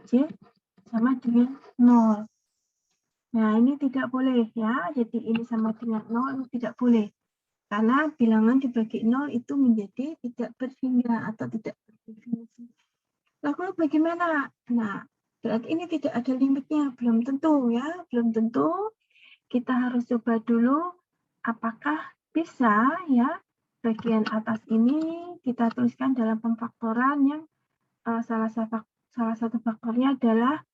J sama dengan 0. Nah, ini tidak boleh ya. Jadi ini sama dengan 0 tidak boleh. Karena bilangan dibagi 0 itu menjadi tidak berhingga atau tidak berdefinisi. Lalu bagaimana? Nah, berarti ini tidak ada limitnya. Belum tentu ya. Belum tentu. Kita harus coba dulu apakah bisa ya bagian atas ini kita tuliskan dalam pemfaktoran yang salah satu faktornya adalah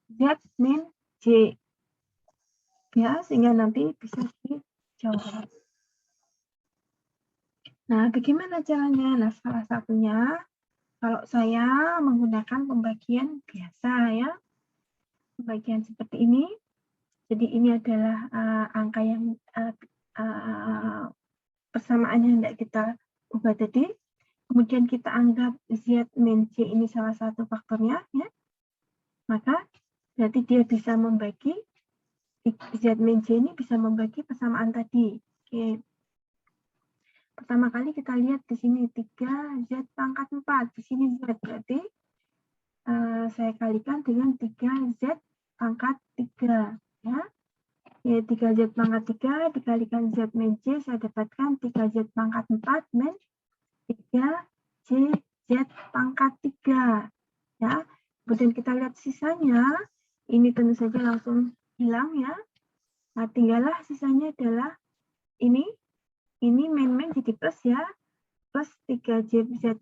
Z min J. Ya, sehingga nanti bisa dijawab. Nah, bagaimana caranya? Nah, salah satunya kalau saya menggunakan pembagian biasa ya. Pembagian seperti ini. Jadi ini adalah angka yang persamaan yang hendak kita ubah tadi. Kemudian kita anggap Z min J ini salah satu faktornya ya. Maka berarti dia bisa membagi Z min J ini bisa membagi persamaan tadi. Oke. Pertama kali kita lihat di sini 3Z pangkat 4. Di sini Z berarti saya kalikan dengan 3Z pangkat 3. Ya. Ya, 3Z pangkat 3 dikalikan Z min J, saya dapatkan 3Z pangkat 4 min 3Z pangkat 3. Ya. Kemudian kita lihat sisanya, ini tentu saja langsung hilang ya. Nah, tinggallah sisanya adalah ini min jadi plus ya, plus 3Z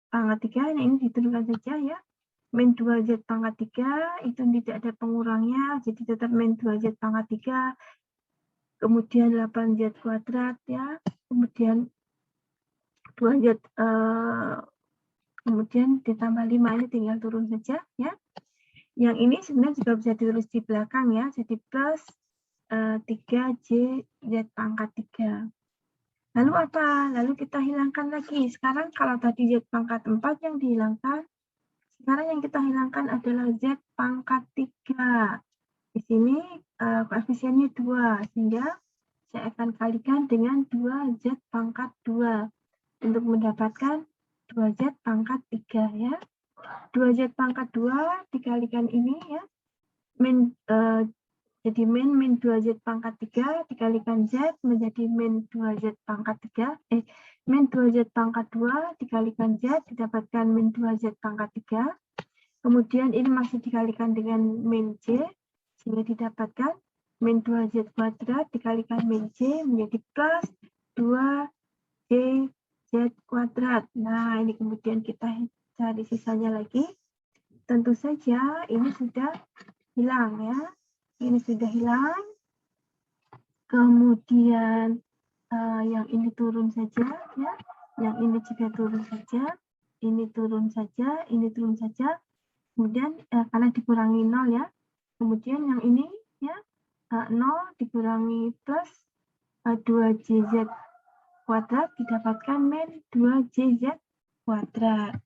pangkat 3, nah ini diturunkan saja ya. Min 2Z pangkat 3, itu tidak ada pengurangnya, jadi tetap min 2Z pangkat 3, kemudian 8Z kuadrat ya, kemudian 2Z, kemudian ditambah 5, ini tinggal turun saja ya. Yang ini sebenarnya juga bisa ditulis di belakang ya, jadi plus 3Z pangkat 3. Lalu apa? Lalu kita hilangkan lagi. Sekarang kalau tadi Z pangkat 4 yang dihilangkan, sekarang yang kita hilangkan adalah Z pangkat 3. Di sini koefisiennya 2, sehingga saya akan kalikan dengan 2Z pangkat 2 untuk mendapatkan 2Z pangkat 3 ya. 2Z pangkat 2 dikalikan ini ya. Jadi min 2Z pangkat 3 dikalikan Z menjadi min 2Z pangkat 3. Min 2Z pangkat 2 dikalikan Z didapatkan min 2Z pangkat 3. Kemudian ini masih dikalikan dengan min J, sehingga didapatkan min 2Z kuadrat dikalikan min J menjadi plus 2JZ kuadrat. Nah, ini kemudian kita cari sisanya lagi. Tentu saja ini sudah hilang ya. Ini sudah hilang. Kemudian yang ini turun saja ya. Yang ini juga turun saja. Ini turun saja, ini turun saja. Kemudian karena dikurangi 0 ya. Kemudian yang ini ya 0 dikurangi plus 2JZ kuadrat didapatkan min 2JZ kuadrat.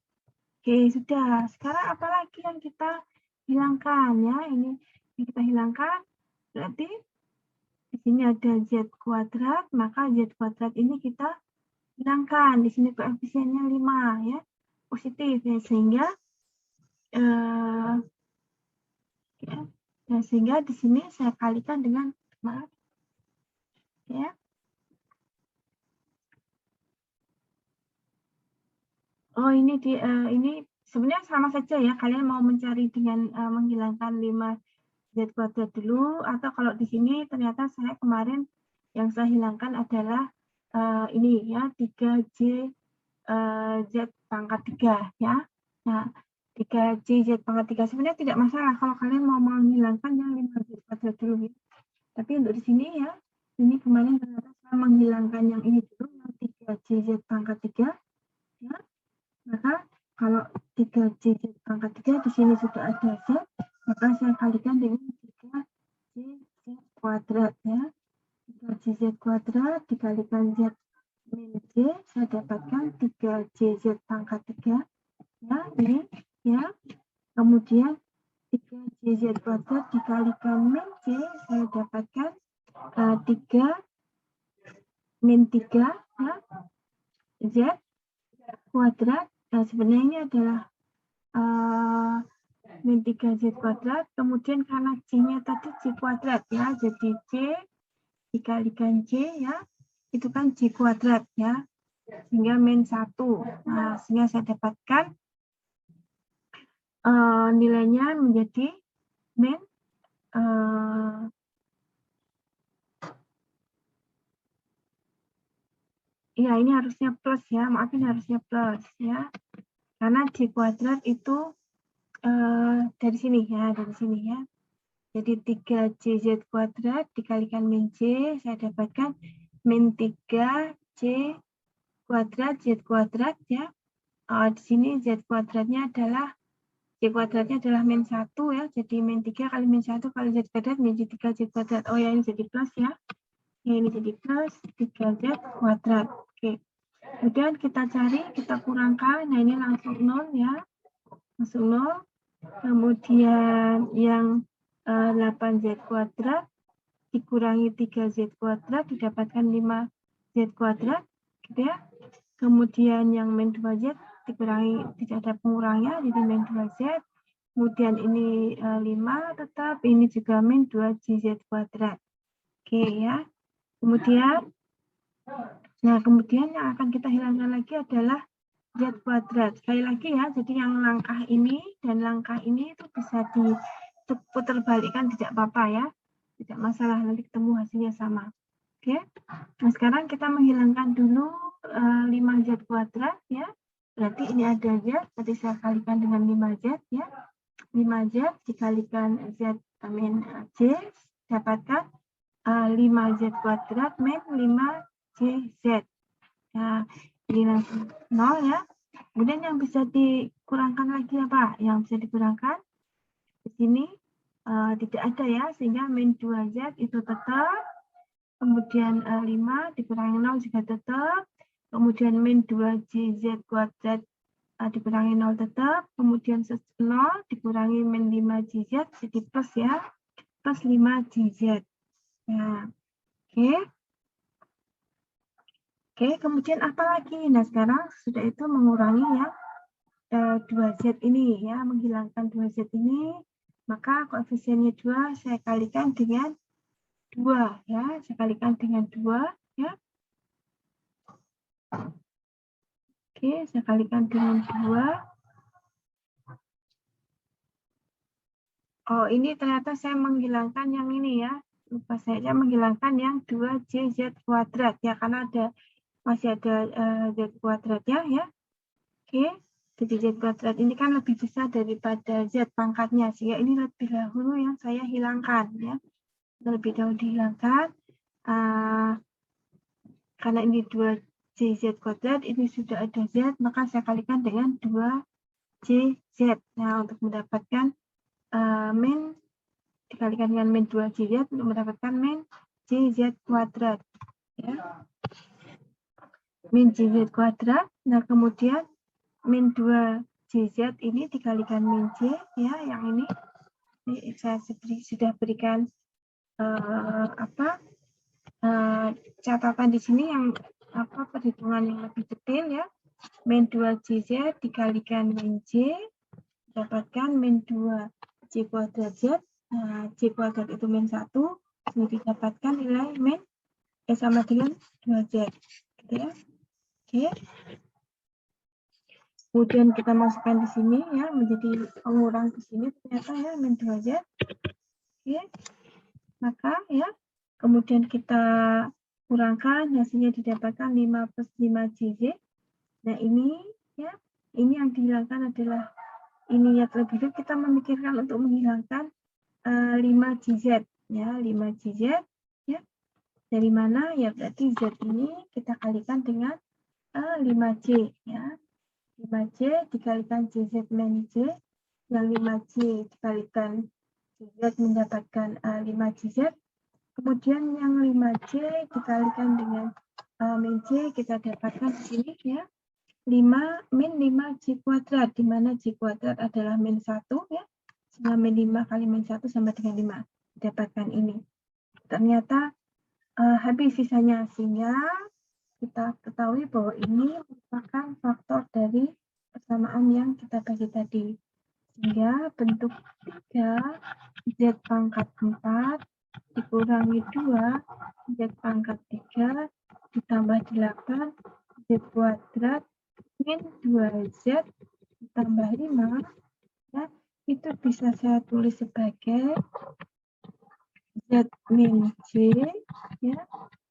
Oke, sudah. Sekarang apa lagi yang kita hilangkan ya? Ini yang kita hilangkan berarti di sini ada Z kuadrat, maka Z kuadrat ini kita hilangkan. Di sini koefisiennya 5 ya. Positif ya, sehingga ya, dan sehingga di sini saya kalikan dengan maaf ya. Oh, ini ini sebenarnya sama saja ya. Kalian mau mencari dengan menghilangkan 5Z kuadrat dulu, atau kalau di sini ternyata saya kemarin yang saya hilangkan adalah ini ya 3Z Z pangkat 3 ya. Nah, 3Z pangkat 3 sebenarnya tidak masalah kalau kalian mau menghilangkan yang 5Z kuadrat dulu ya. Tapi untuk di sini ya, ini kemarin ternyata saya menghilangkan yang ini dulu, yang 3JZ pangkat 3 ya. Maka kalau 3JZ pangkat 3 di sini sudah ada Z, maka saya kalikan dengan 3JZ kuadrat ya. 3JZ kuadrat dikalikan Z min J, saya dapatkan 3JZ pangkat 3 ya, ini ya. Kemudian 3JZ kuadrat dikalikan min J, saya dapatkan 3 min 3 ya, Z kuadrat. Nah, sebenarnya ini adalah min 3Z kuadrat, kemudian karena J-nya tadi J kuadrat ya, jadi J dikalikan J ya, itu kan J kuadrat ya, sehingga min 1. Nah, sehingga saya dapatkan nilainya menjadi min ya ini harusnya plus ya, maaf ini harusnya plus ya, karena J kuadrat itu dari sini ya, jadi 3JZ kuadrat dikalikan min J, saya dapatkan min 3J kuadrat Z kuadrat ya. Di sini Z kuadratnya adalah J kuadratnya adalah min 1 ya, jadi min 3 kali min 1 kali Z kuadrat menjadi 3Z kuadrat. Oh ya, ini jadi plus ya. Ini jadi plus 3Z kuadrat. Oke. Kemudian kita cari, kita kurangkan. Nah, ini langsung 0 ya. Langsung 0. Kemudian yang 8Z kuadrat dikurangi 3Z kuadrat didapatkan 5Z kuadrat gitu ya. Kemudian yang min 2Z dikurangi, tidak ada pengurangnya, jadi min 2Z. Kemudian ini 5 tetap, ini juga min 2JZ kuadrat. Oke ya. Kemudian yang akan kita hilangkan lagi adalah Z kuadrat. Sekali lagi ya, jadi yang langkah ini dan langkah ini itu bisa diputar balikkan, tidak apa-apa ya. Tidak masalah, nanti ketemu hasilnya sama. Oke. Nah, sekarang kita menghilangkan dulu 5Z kuadrat ya. Berarti ini ada Z, nanti saya kalikan dengan 5Z ya. 5Z dikalikan Z min J, dapatkan 5Z kuadrat min 5JZ. Nah, ini langsung 0 ya. Kemudian yang bisa dikurangkan lagi apa? Yang bisa dikurangkan di sini tidak ada ya, sehingga min 2Z itu tetap. Kemudian 5 dikurangi 0 juga tetap. Kemudian min 2JZ kuadrat dikurangi 0 tetap. Kemudian 0 dikurangi min 5JZ jadi plus ya. Plus 5JZ. Nah, oke. Oke, kemudian apa lagi? Nah, sekarang sudah itu mengurangi ya 2Z ini ya, menghilangkan 2Z ini, maka koefisiennya 2 saya kalikan dengan 2 ya, saya kalikan dengan 2 ya. Oke, saya kalikan dengan 2. Oh, ini ternyata saya menghilangkan yang ini ya. Lupa saya menghilangkan yang 2JZ kuadrat ya, karena masih ada Z kuadratnya ya. Oke, jadi Z kuadrat ini kan lebih besar daripada Z pangkatnya, sehingga ini lebih dahulu yang saya hilangkan ya. Lebih dahulu dihilangkan, karena ini 2JZ kuadrat, ini sudah ada Z, maka saya kalikan dengan 2JZ. Nah, untuk mendapatkan min, dikalikan dengan min 2JZ untuk mendapatkan min JZ kuadrat. Ya. Min JZ kuadrat, nah kemudian min 2JZ ini dikalikan min J, ya, yang ini saya sudah berikan catatan di sini yang perhitungan yang lebih detail ya. Min 2JZ dikalikan min J, dapatkan min 2J kuadrat Z. Nah, J kuadrat itu min 1, jadi didapatkan nilai min sama dengan 2Z. Gitu ya. Oke. Kemudian kita masukkan di sini ya, menjadi pengurang di sini ternyata ya min 2Z. Oke. Maka ya, kemudian kita kurangkan, hasilnya didapatkan 5 plus 5JZ. Nah, ini ya, ini yang dihilangkan adalah ini ya, terlebih dahulu kita memikirkan untuk menghilangkan 5JZ ya, 5JZ ya. Dari mana ya, berarti Z ini kita kalikan dengan 5J ya. 5J dikalikan JZ min J, yang 5J dikalikan JZ mendapatkan 5JZ. Kemudian yang 5J dikalikan dengan min J, kita dapatkan di sini ya. 5 min 5J kuadrat, di mana J kuadrat adalah min 1 ya. Sehingga min 5 kali min 1 sama dengan 5. Dapatkan ini. Ternyata habis sisanya, sehingga kita ketahui bahwa ini merupakan faktor dari persamaan yang kita bagi tadi. Sehingga bentuk 3 Z pangkat 4 dikurangi 2 Z pangkat 3 ditambah 8 Z kuadrat min 2Z ditambah 5 ya, itu bisa saya tulis sebagai Z min J ya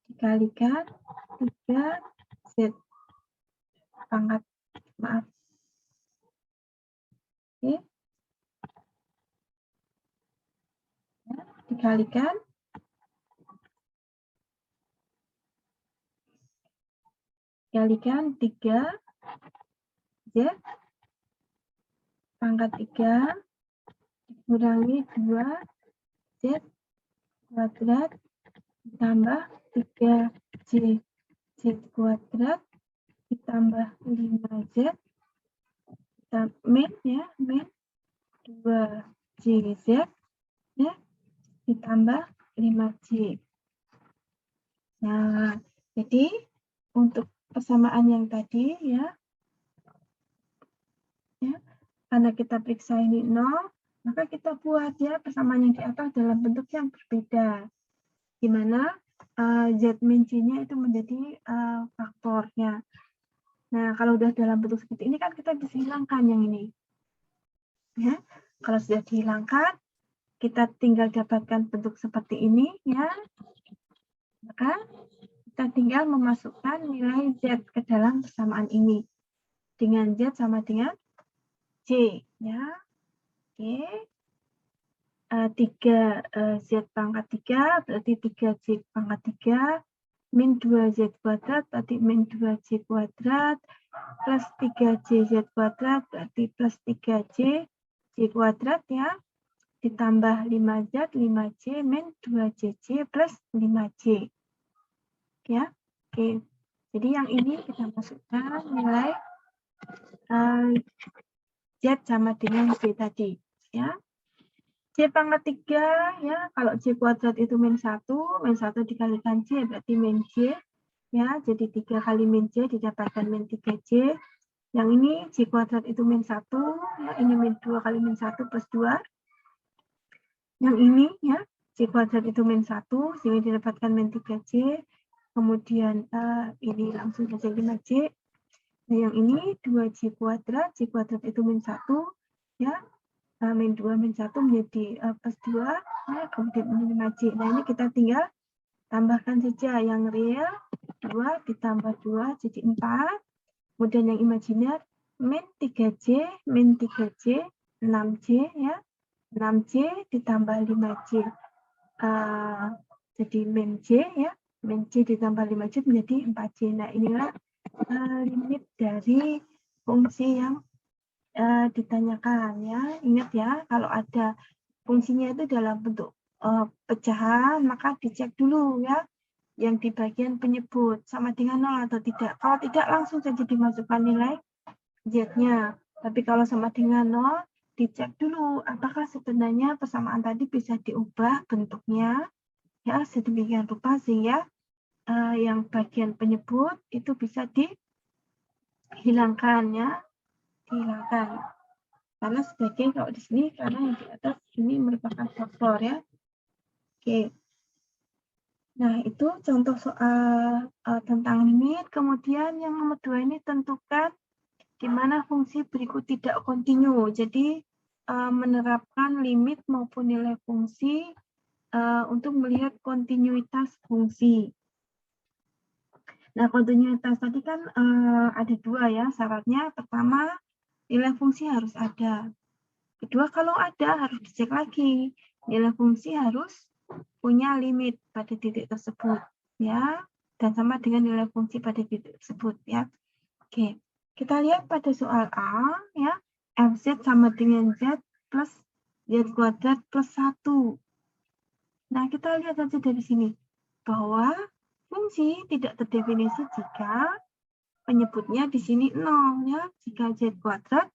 dikalikan 3 Z pangkat maaf. Oke. Ya, dikalikan 3 Z pangkat 3 dikurangi 2 Z kuadrat ditambah 3Z Z kuadrat ditambah 5Z min ya min 2JZ ya ditambah 5J. Nah, jadi untuk persamaan yang tadi ya karena kita periksa ini 0, maka kita buat ya persamaan yang di atas dalam bentuk yang berbeda. Di mana Z min J-nya itu menjadi faktornya. Nah, kalau udah dalam bentuk seperti ini kan kita bisa hilangkan yang ini. Ya, kalau sudah dihilangkan, kita tinggal dapatkan bentuk seperti ini ya. Maka kita tinggal memasukkan nilai Z ke dalam persamaan ini. Dengan Z sama dengan J ya. Oke. 3 Z pangkat 3 berarti 3Z pangkat 3 min 2Z kuadrat berarti min 2Z kuadrat plus 3JZ kuadrat berarti plus 3J Z kuadrat ya ditambah 5Z 5J min 2JJ plus 5J ya. Oke, jadi yang ini kita masukkan nilai Z sama dengan J tadi ya. J pangkat 3 ya, kalau J kuadrat itu min 1 dikalikan J berarti min J ya, jadi 3 kali min J didapatkan min 3J. Yang ini J kuadrat itu min 1 ya, ini min 2 kali min 1 plus 2. Yang ini ya, J kuadrat itu min 1 sehingga didapatkan min 3J. Kemudian ini langsung saja 5J. Nah, yang ini 2J kuadrat itu min 1 ya. Min 2 min 1 menjadi plus 2 ya, kemudian min 5J. Nah, ini kita tinggal tambahkan saja yang real 2 ditambah 2 jadi 4. Kemudian yang imajiner min 3J 6J ya. 6J ditambah 5J jadi min J ya. Min J ditambah 5J menjadi 4J. Nah, inilah limit dari fungsi yang ditanyakan ya. Ingat ya, kalau ada fungsinya itu dalam bentuk pecahan, maka dicek dulu ya yang di bagian penyebut sama dengan 0 atau tidak. Kalau tidak langsung saja dimasukkan nilai Z-nya. Tapi kalau sama dengan 0, dicek dulu apakah sebenarnya persamaan tadi bisa diubah bentuknya ya sedemikian rupa sehingga yang bagian penyebut itu bisa dihilangkan ya. Dihilangkan. Karena sebagai kalau di sini karena yang di atas ini merupakan faktor ya. Oke. Nah, itu contoh soal tentang limit. Kemudian yang nomor 2 ini tentukan di mana fungsi berikut tidak kontinu. Jadi menerapkan limit maupun nilai fungsi untuk melihat kontinuitas fungsi. Nah, kontinuitas tadi kan ada 2 ya syaratnya. Pertama, nilai fungsi harus ada. Kedua, kalau ada harus dicek lagi. Nilai fungsi harus punya limit pada titik tersebut ya. Dan sama dengan nilai fungsi pada titik tersebut ya. Oke. Kita lihat pada soal A ya. Fz sama dengan Z plus Z kuadrat plus 1. Nah, kita lihat saja dari sini bahwa fungsi tidak terdefinisi jika penyebutnya di sini 0 ya. Jika Z kuadrat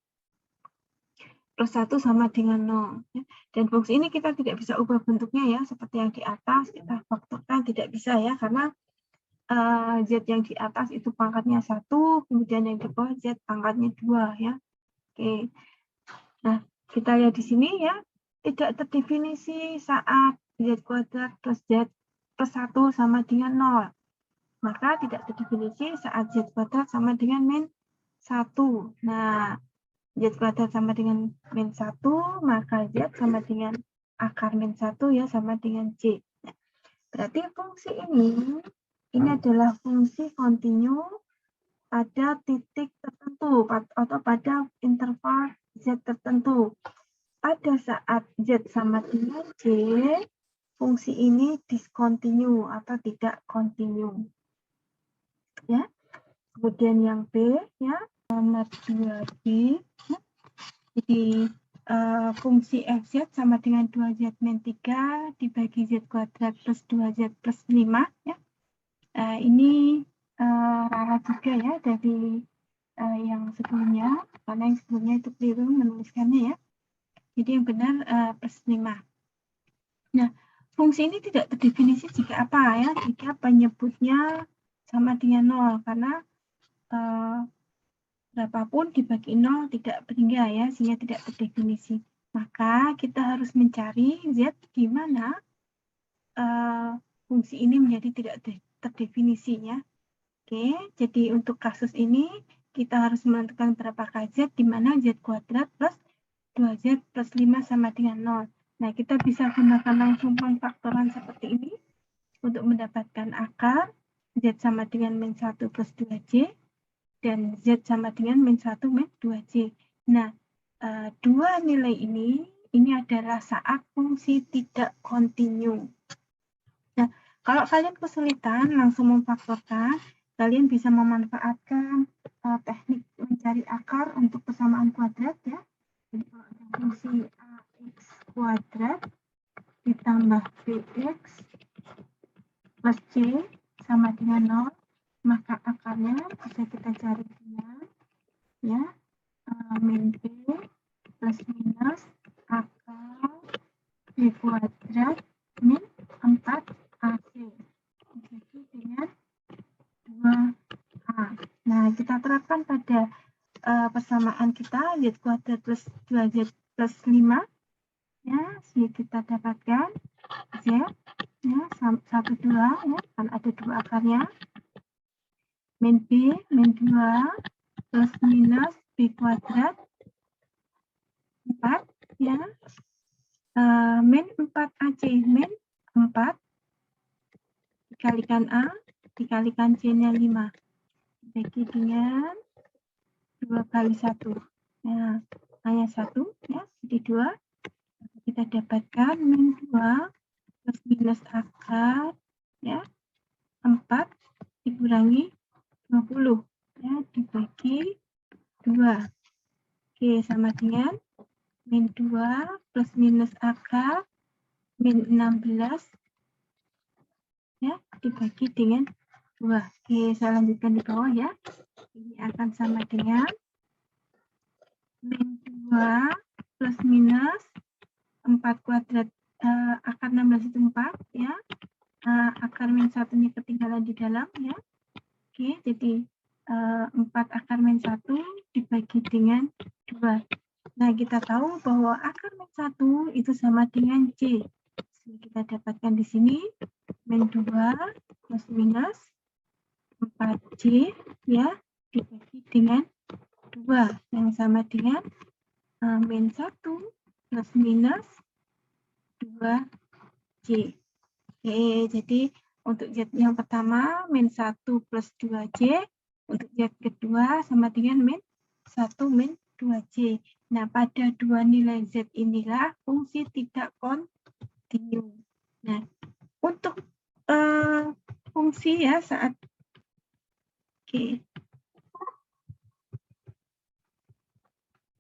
plus 1 sama dengan 0. Ya. Dan fungsi ini kita tidak bisa ubah bentuknya ya, seperti yang di atas, kita faktorkan tidak bisa ya, karena Z yang di atas itu pangkatnya 1, kemudian yang di bawah Z pangkatnya 2 ya. Oke. Nah, kita lihat di sini ya, tidak terdefinisi saat Z kuadrat plus Z plus 1 sama dengan 0. Maka tidak terdefinisi saat Z kuadrat sama dengan min 1. Nah, Z kuadrat sama dengan min 1, maka Z sama dengan akar min 1 ya, sama dengan J. Nah, berarti fungsi ini adalah fungsi kontinu pada titik tertentu atau pada interval Z tertentu. Pada saat Z sama dengan J, fungsi ini discontinue atau tidak kontinu. Ya. Kemudian yang B ya, nomor 2B. Ya. Jadi fungsi fz sama dengan 2z min 3 dibagi z kuadrat plus 2z plus 5 ya. Ini rara juga ya dari yang sebelumnya, karena yang sebelumnya itu keliru menuliskannya ya. Jadi yang benar plus 5. Nah, fungsi ini tidak terdefinisi jika apa ya, jika penyebutnya sama dengan 0, karena berapapun dibagi 0 tidak berhingga ya, sehingga tidak terdefinisi. Maka kita harus mencari Z di mana fungsi ini menjadi tidak terdefinisinya. Oke, jadi untuk kasus ini kita harus menentukan berapakah Z di mana Z kuadrat plus 2Z plus 5 sama dengan 0. Nah, kita bisa gunakan langsung pemfaktoran seperti ini untuk mendapatkan akar Z sama dengan min 1 plus 2Z dan Z sama dengan min 1 min 2Z. Nah, dua nilai ini adalah saat fungsi tidak kontinu. Nah, kalau kalian kesulitan langsung memfaktorkan, kalian bisa memanfaatkan teknik mencari akar untuk persamaan kuadrat ya. Jadi kalau ada fungsi AX kuadrat ditambah BX plus C sama dengan 0, maka akarnya bisa kita cari dengan ya min B plus minus akar B kuadrat min 4AC dibagi dengan 2A. Nah, kita terapkan pada persamaan kita Z kuadrat plus 2Z plus 5 ya, sehingga kita dapatkan Z ya, 1, 2 ya, kan ada 2 akarnya, min B min 2 plus minus B kuadrat 4 ya, min 4AC, min 4 dikalikan A dikalikan C-nya 5 dibagi dengan 2 kali 1 ya, hanya 1 ya, jadi 2, kita dapatkan min 2 plus minus akar ya 4 dikurangi 20 ya, dibagi 2. Oke, sama dengan min 2 plus minus akar min 16 ya, dibagi dengan 2. Oke, saya lanjutkan di bawah ya. Ini akan sama dengan min 2 plus minus 4 kuadrat akar 16 itu 4 ya. Akar min 1-nya ketinggalan di dalam ya. Oke, jadi 4 akar min 1 dibagi dengan 2. Nah, kita tahu bahwa akar min 1 itu sama dengan C. Jadi kita dapatkan di sini min 2 plus minus 4C ya, dibagi dengan 2 yang sama dengan min 1 plus minus 2C. Oke, jadi untuk Z yang pertama min 1 plus 2C, untuk Z kedua sama dengan min 1 min 2C. Nah, pada dua nilai Z inilah fungsi tidak kontinu. Nah, untuk fungsi ya saat